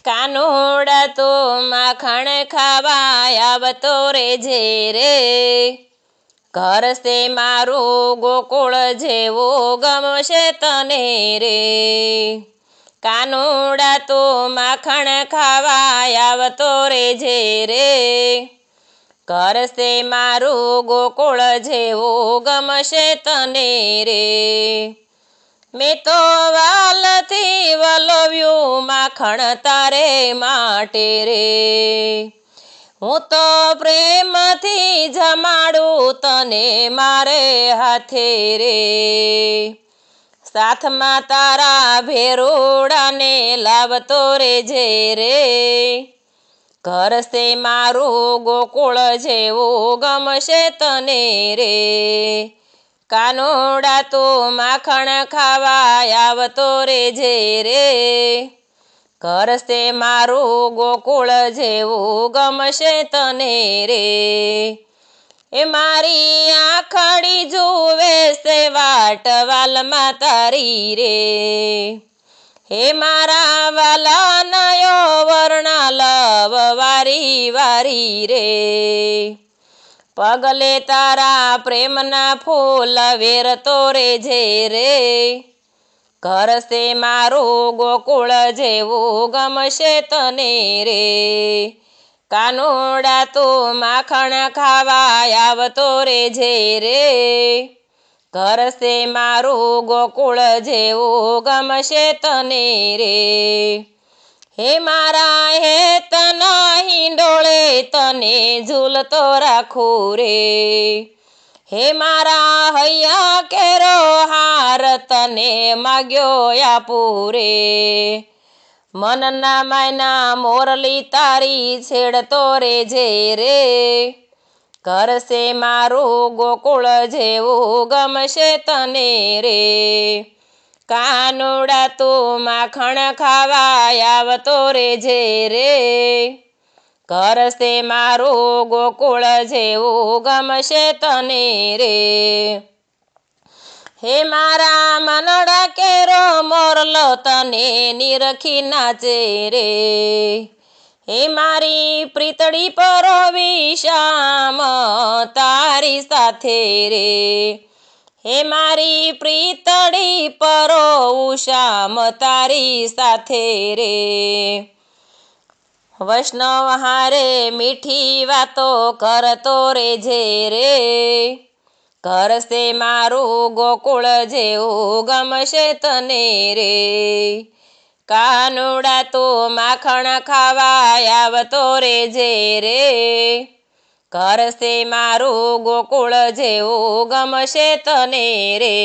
કાનુડા તો માખણ ખાવા આવતો રેજે રે, ઘર સે મારું ગોકુળ જેવો ગમશે તને રે. કાનુડા તો માખણ ખાવા આવતો રેજે રે, ઘર સે મારું ગોકુળ જેવો ગમશે તને રે. મેં તો વાલથી વલવ્યું માખણ તારે માટે રે, હું તો પ્રેમથી જમાડું તને મારે હાથે રે. સાથમાં તારા ભેરુડાને લાવતો રેજે રે, ઘર સે મારું ગોકુળ જેવું ગમશે તને રે. કાનુડા તો માખણ ખાવા આવતો રેજે રે, ઘર સે મારું ગોકુળ જેવું ગમશે તને રે. એ મારી આંખડી જુએ છે વાટ વાલમાં તારી રે, હે મારા વાલા નયો વર્ણા લવ વારી વારી રે. પગલે તારા પ્રેમના ફૂલ વેરતો રેજે રે, ઘર સે મારું ગોકુળ જેવું ગમશે તને રે. કાનુડા તો માખણ ખાવા આવતો રેજે રે, ઘર સે મારું ગોકુળ જેવું ગમશે તને રે. હે મારા હેતના હિંડોળે તને ઝૂલતો રાખું રે, હે મારા હૈયા કેરો હાર તને માગ્યો આપું રે. મનના માયના મોરલી તારી છેડતો રેજે રે, ઘર સે મારું ગોકુળ જેવું ગમશે તને રે. કાનુડા તો માખણ ખાવા આવતો રેજે રે, ઘર સે મારું ગોકુળ જેવું ગમશે તને રે. હે મારા મનડા કેરો મોરલો તને નિરખી નાચે રે, હે મારી પ્રીતડી પરોવી શ્યામ તારી સાથે રે, હે મારી પ્રીતડી પરોવું શ્યામ તારી સાથે રે. વૈષ્ણવ હારે મીઠી વાતો કરતો રેજે રે, ઘર સે મારું ગોકુળ જેવું ગમશે તને રે. કાનુડા તો માખણ ખાવા આવતો રેજે રે, ઘર સે મારું ગોકુળ જેવું ગમશે તને રે.